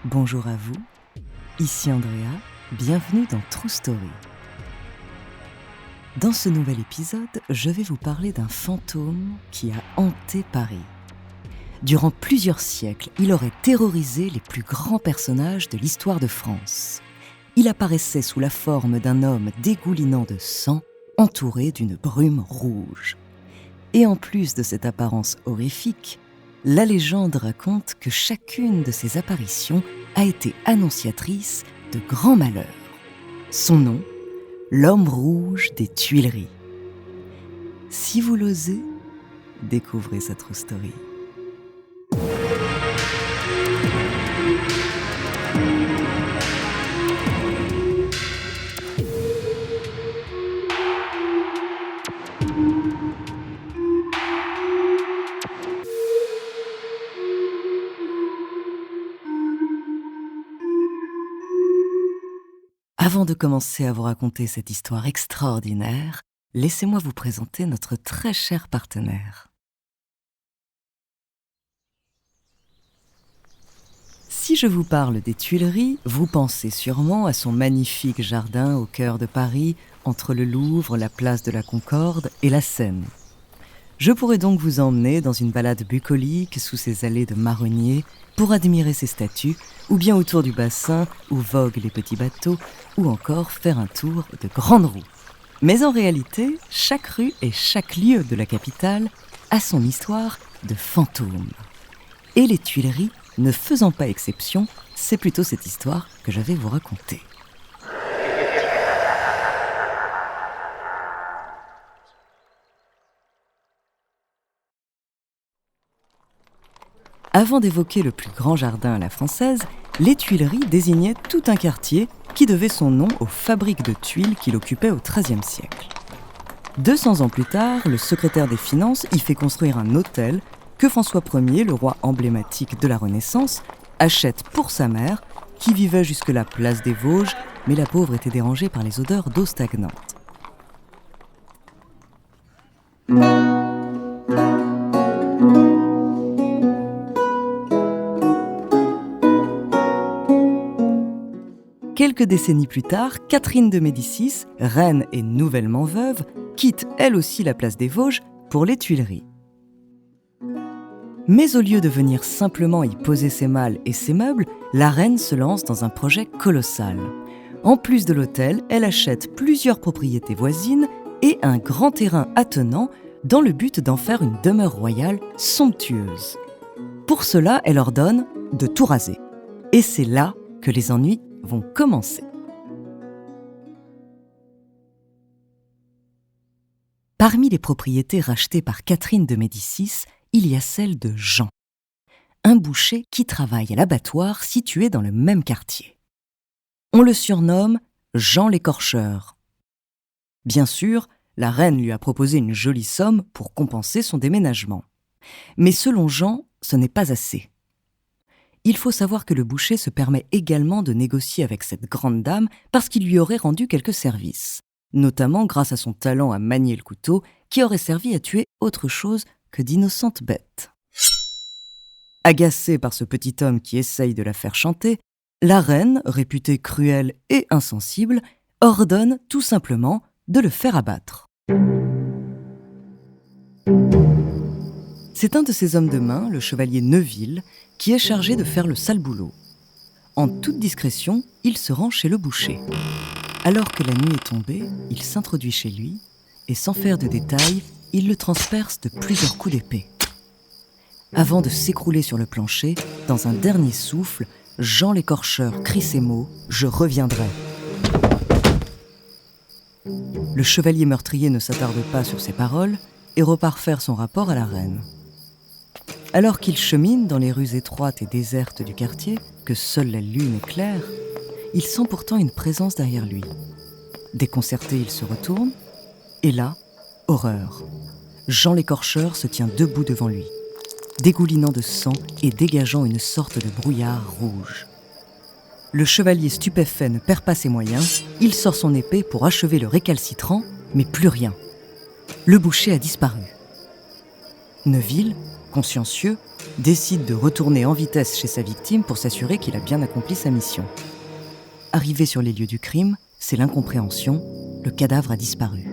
Bonjour à vous, ici Andrea, bienvenue dans True Story. Dans ce nouvel épisode, je vais vous parler d'un fantôme qui a hanté Paris. Durant plusieurs siècles, il aurait terrorisé les plus grands personnages de l'histoire de France. Il apparaissait sous la forme d'un homme dégoulinant de sang, entouré d'une brume rouge. Et en plus de cette apparence horrifique, la légende raconte que chacune de ces apparitions a été annonciatrice de grands malheurs. Son nom, l'homme rouge des Tuileries. Si vous l'osez, découvrez sa true story. Avant de commencer à vous raconter cette histoire extraordinaire, laissez-moi vous présenter notre très cher partenaire. Si je vous parle des Tuileries, vous pensez sûrement à son magnifique jardin au cœur de Paris, entre le Louvre, la place de la Concorde et la Seine. Je pourrais donc vous emmener dans une balade bucolique sous ces allées de marronniers pour admirer ces statues, ou bien autour du bassin où voguent les petits bateaux, ou encore faire un tour de grande roue. Mais en réalité, chaque rue et chaque lieu de la capitale a son histoire de fantôme. Et les Tuileries, ne faisant pas exception, c'est plutôt cette histoire que je vais vous raconter. Avant d'évoquer le plus grand jardin à la française, les Tuileries désignaient tout un quartier qui devait son nom aux fabriques de tuiles qu'il occupait au XIIIe siècle. 200 ans plus tard, le secrétaire des Finances y fait construire un hôtel que François Ier, le roi emblématique de la Renaissance, achète pour sa mère, qui vivait jusque-là place des Vosges, mais la pauvre était dérangée par les odeurs d'eau stagnante. Quelques décennies plus tard, Catherine de Médicis, reine et nouvellement veuve, quitte elle aussi la place des Vosges pour les Tuileries. Mais au lieu de venir simplement y poser ses malles et ses meubles, la reine se lance dans un projet colossal. En plus de l'hôtel, elle achète plusieurs propriétés voisines et un grand terrain attenant dans le but d'en faire une demeure royale somptueuse. Pour cela, elle ordonne de tout raser. Et c'est là que les ennuis vont commencer. Parmi les propriétés rachetées par Catherine de Médicis, il y a celle de Jean, un boucher qui travaille à l'abattoir situé dans le même quartier. On le surnomme Jean l'écorcheur. Bien sûr, la reine lui a proposé une jolie somme pour compenser son déménagement. Mais selon Jean, ce n'est pas assez. Il faut savoir que le boucher se permet également de négocier avec cette grande dame parce qu'il lui aurait rendu quelques services, notamment grâce à son talent à manier le couteau qui aurait servi à tuer autre chose que d'innocentes bêtes. Agacée par ce petit homme qui essaye de la faire chanter, la reine, réputée cruelle et insensible, ordonne tout simplement de le faire abattre. C'est un de ses hommes de main, le chevalier Neuville, qui est chargé de faire le sale boulot. En toute discrétion, il se rend chez le boucher. Alors que la nuit est tombée, il s'introduit chez lui et sans faire de détails, il le transperce de plusieurs coups d'épée. Avant de s'écrouler sur le plancher, dans un dernier souffle, Jean l'écorcheur crie ces mots « Je reviendrai ». Le chevalier meurtrier ne s'attarde pas sur ces paroles et repart faire son rapport à la reine. Alors qu'il chemine dans les rues étroites et désertes du quartier, que seule la lune éclaire, il sent pourtant une présence derrière lui. Déconcerté, il se retourne, et là, horreur. Jean l'écorcheur se tient debout devant lui, dégoulinant de sang et dégageant une sorte de brouillard rouge. Le chevalier stupéfait ne perd pas ses moyens, il sort son épée pour achever le récalcitrant, mais plus rien. Le boucher a disparu. Neuville, consciencieux, décide de retourner en vitesse chez sa victime pour s'assurer qu'il a bien accompli sa mission. Arrivé sur les lieux du crime, c'est l'incompréhension, le cadavre a disparu.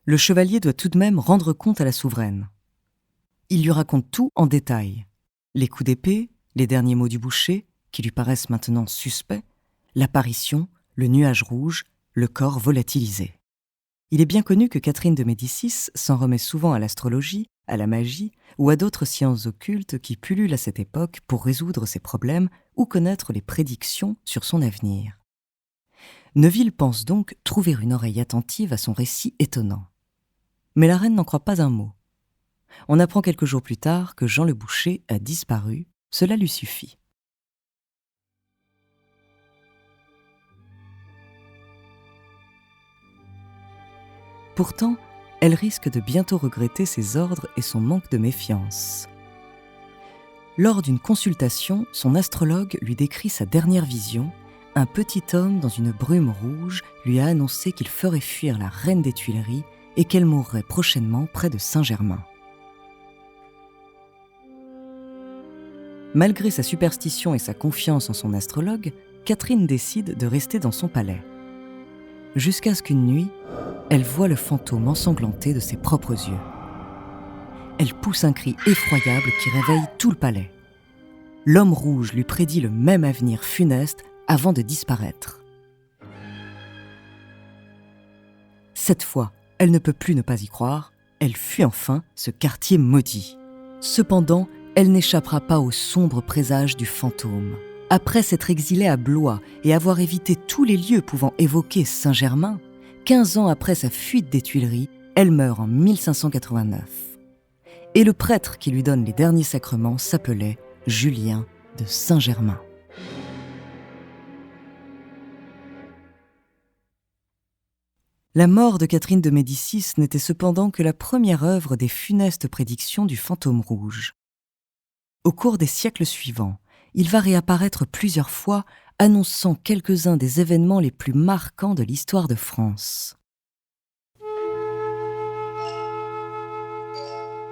Le chevalier doit tout de même rendre compte à la souveraine. Il lui raconte tout en détail. Les coups d'épée, les derniers mots du boucher, qui lui paraissent maintenant suspects, l'apparition, le nuage rouge, le corps volatilisé. Il est bien connu que Catherine de Médicis s'en remet souvent à l'astrologie, à la magie ou à d'autres sciences occultes qui pullulent à cette époque pour résoudre ses problèmes ou connaître les prédictions sur son avenir. Neuville pense donc trouver une oreille attentive à son récit étonnant. Mais la reine n'en croit pas un mot. On apprend quelques jours plus tard que Jean le Boucher a disparu, cela lui suffit. Pourtant, elle risque de bientôt regretter ses ordres et son manque de méfiance. Lors d'une consultation, son astrologue lui décrit sa dernière vision. Un petit homme dans une brume rouge lui a annoncé qu'il ferait fuir la reine des Tuileries et qu'elle mourrait prochainement près de Saint-Germain. Malgré sa superstition et sa confiance en son astrologue, Catherine décide de rester dans son palais. Jusqu'à ce qu'une nuit, elle voit le fantôme ensanglanté de ses propres yeux. Elle pousse un cri effroyable qui réveille tout le palais. L'homme rouge lui prédit le même avenir funeste avant de disparaître. Cette fois, elle ne peut plus ne pas y croire, elle fuit enfin ce quartier maudit. Cependant, elle n'échappera pas au sombre présage du fantôme. Après s'être exilée à Blois et avoir évité tous les lieux pouvant évoquer Saint-Germain, 15 ans après sa fuite des Tuileries, elle meurt en 1589. Et le prêtre qui lui donne les derniers sacrements s'appelait Julien de Saint-Germain. La mort de Catherine de Médicis n'était cependant que la première œuvre des funestes prédictions du fantôme rouge. Au cours des siècles suivants, il va réapparaître plusieurs fois, annonçant quelques-uns des événements les plus marquants de l'histoire de France.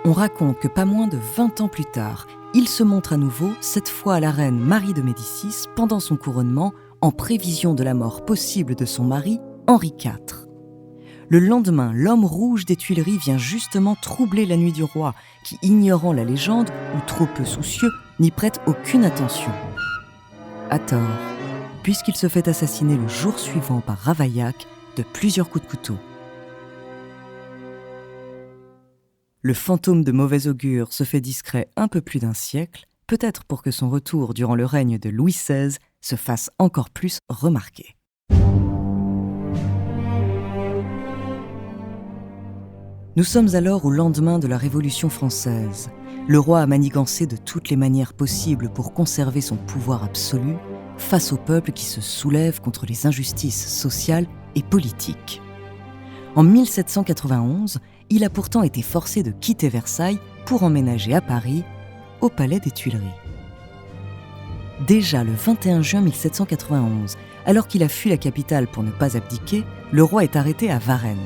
On raconte que pas moins de 20 ans plus tard, il se montre à nouveau, cette fois à la reine Marie de Médicis, pendant son couronnement, en prévision de la mort possible de son mari, Henri IV. Le lendemain, l'homme rouge des Tuileries vient justement troubler la nuit du roi, qui, ignorant la légende, ou trop peu soucieux, n'y prête aucune attention. À tort, puisqu'il se fait assassiner le jour suivant par Ravaillac de plusieurs coups de couteau. Le fantôme de mauvais augure se fait discret un peu plus d'un siècle, peut-être pour que son retour durant le règne de Louis XVI se fasse encore plus remarquer. Nous sommes alors au lendemain de la Révolution française. Le roi a manigancé de toutes les manières possibles pour conserver son pouvoir absolu face au peuple qui se soulève contre les injustices sociales et politiques. En 1791, il a pourtant été forcé de quitter Versailles pour emménager à Paris, au Palais des Tuileries. Déjà le 21 juin 1791, alors qu'il a fui la capitale pour ne pas abdiquer, le roi est arrêté à Varennes.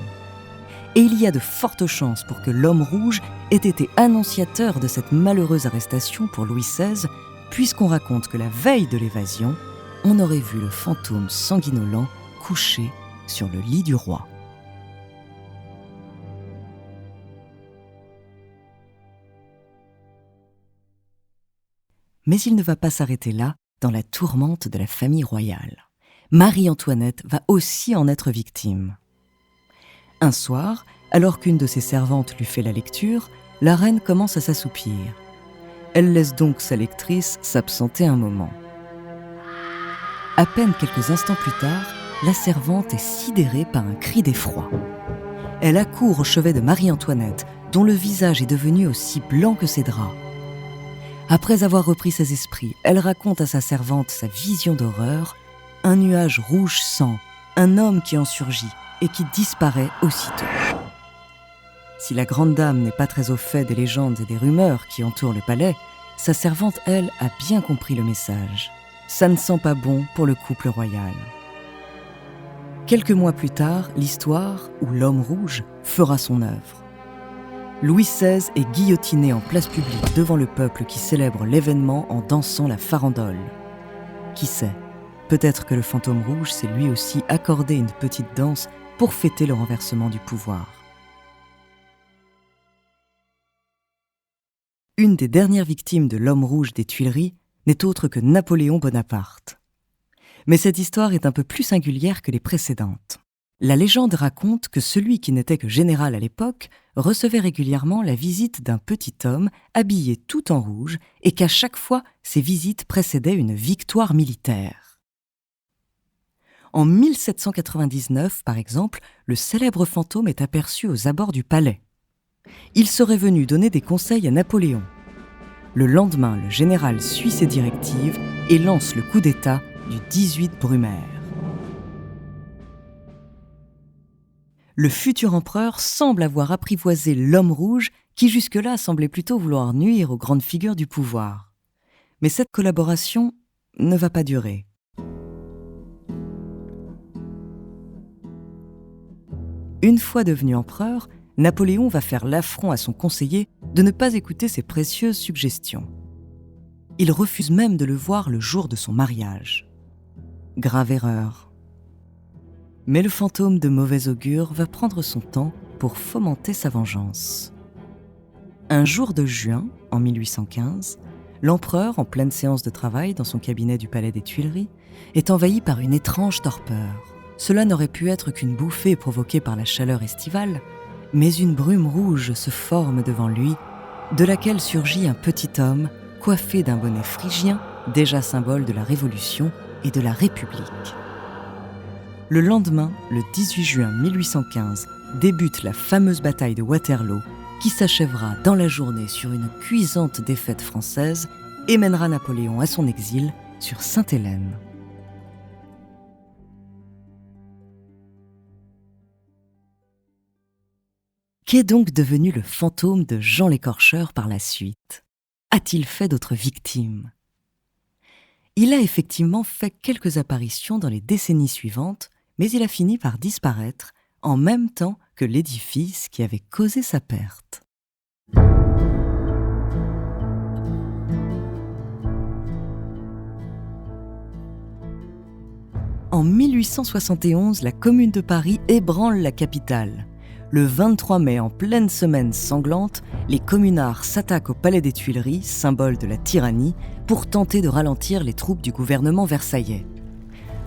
Et il y a de fortes chances pour que l'homme rouge ait été annonciateur de cette malheureuse arrestation pour Louis XVI, puisqu'on raconte que la veille de l'évasion, on aurait vu le fantôme sanguinolent couché sur le lit du roi. Mais il ne va pas s'arrêter là, dans la tourmente de la famille royale. Marie-Antoinette va aussi en être victime. Un soir, alors qu'une de ses servantes lui fait la lecture, la reine commence à s'assoupir. Elle laisse donc sa lectrice s'absenter un moment. À peine quelques instants plus tard, la servante est sidérée par un cri d'effroi. Elle accourt au chevet de Marie-Antoinette, dont le visage est devenu aussi blanc que ses draps. Après avoir repris ses esprits, elle raconte à sa servante sa vision d'horreur, un nuage rouge sang, un homme qui en surgit et qui disparaît aussitôt. Si la grande dame n'est pas très au fait des légendes et des rumeurs qui entourent le palais, sa servante, elle, a bien compris le message. Ça ne sent pas bon pour le couple royal. Quelques mois plus tard, l'histoire, où l'homme rouge, fera son œuvre. Louis XVI est guillotiné en place publique devant le peuple qui célèbre l'événement en dansant la farandole. Qui sait, peut-être que le fantôme rouge s'est lui aussi accordé une petite danse pour fêter le renversement du pouvoir. Une des dernières victimes de l'homme rouge des Tuileries n'est autre que Napoléon Bonaparte. Mais cette histoire est un peu plus singulière que les précédentes. La légende raconte que celui qui n'était que général à l'époque recevait régulièrement la visite d'un petit homme habillé tout en rouge et qu'à chaque fois, ces visites précédaient une victoire militaire. En 1799, par exemple, le célèbre fantôme est aperçu aux abords du palais. Il serait venu donner des conseils à Napoléon. Le lendemain, le général suit ses directives et lance le coup d'État du 18 Brumaire. Le futur empereur semble avoir apprivoisé l'homme rouge qui jusque-là semblait plutôt vouloir nuire aux grandes figures du pouvoir. Mais cette collaboration ne va pas durer. Une fois devenu empereur, Napoléon va faire l'affront à son conseiller de ne pas écouter ses précieuses suggestions. Il refuse même de le voir le jour de son mariage. Grave erreur. Mais le fantôme de mauvais augure va prendre son temps pour fomenter sa vengeance. Un jour de juin, en 1815, l'empereur, en pleine séance de travail dans son cabinet du palais des Tuileries, est envahi par une étrange torpeur. Cela n'aurait pu être qu'une bouffée provoquée par la chaleur estivale, mais une brume rouge se forme devant lui, de laquelle surgit un petit homme coiffé d'un bonnet phrygien, déjà symbole de la Révolution et de la République. Le lendemain, le 18 juin 1815, débute la fameuse bataille de Waterloo, qui s'achèvera dans la journée sur une cuisante défaite française et mènera Napoléon à son exil sur Sainte-Hélène. Qu'est donc devenu le fantôme de Jean l'Écorcheur par la suite ? A-t-il fait d'autres victimes ? Il a effectivement fait quelques apparitions dans les décennies suivantes, mais il a fini par disparaître en même temps que l'édifice qui avait causé sa perte. En 1871, la Commune de Paris ébranle la capitale. Le 23 mai, en pleine semaine sanglante, les communards s'attaquent au palais des Tuileries, symbole de la tyrannie, pour tenter de ralentir les troupes du gouvernement versaillais.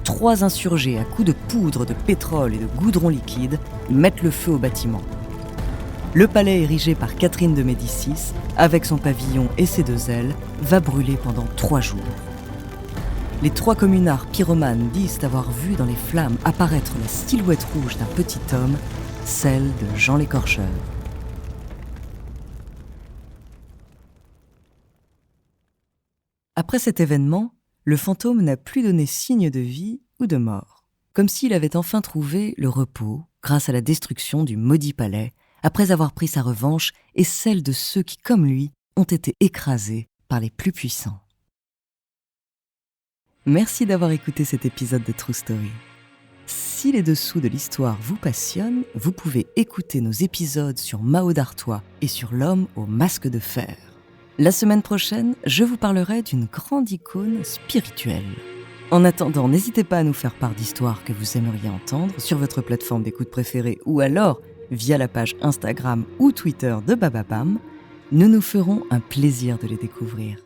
3 insurgés à coups de poudre, de pétrole et de goudron liquide mettent le feu au bâtiment. Le palais érigé par Catherine de Médicis, avec son pavillon et ses 2 ailes, va brûler pendant 3 jours. Les 3 communards pyromanes disent avoir vu dans les flammes apparaître la silhouette rouge d'un petit homme, celle de Jean l'Écorcheur. Après cet événement, le fantôme n'a plus donné signe de vie ou de mort, comme s'il avait enfin trouvé le repos grâce à la destruction du maudit palais, après avoir pris sa revanche et celle de ceux qui, comme lui, ont été écrasés par les plus puissants. Merci d'avoir écouté cet épisode de True Story. Si les dessous de l'histoire vous passionnent, vous pouvez écouter nos épisodes sur Mao d'Artois et sur l'homme au masque de fer. La semaine prochaine, je vous parlerai d'une grande icône spirituelle. En attendant, n'hésitez pas à nous faire part d'histoires que vous aimeriez entendre sur votre plateforme d'écoute préférée ou alors via la page Instagram ou Twitter de Bababam. Nous nous ferons un plaisir de les découvrir.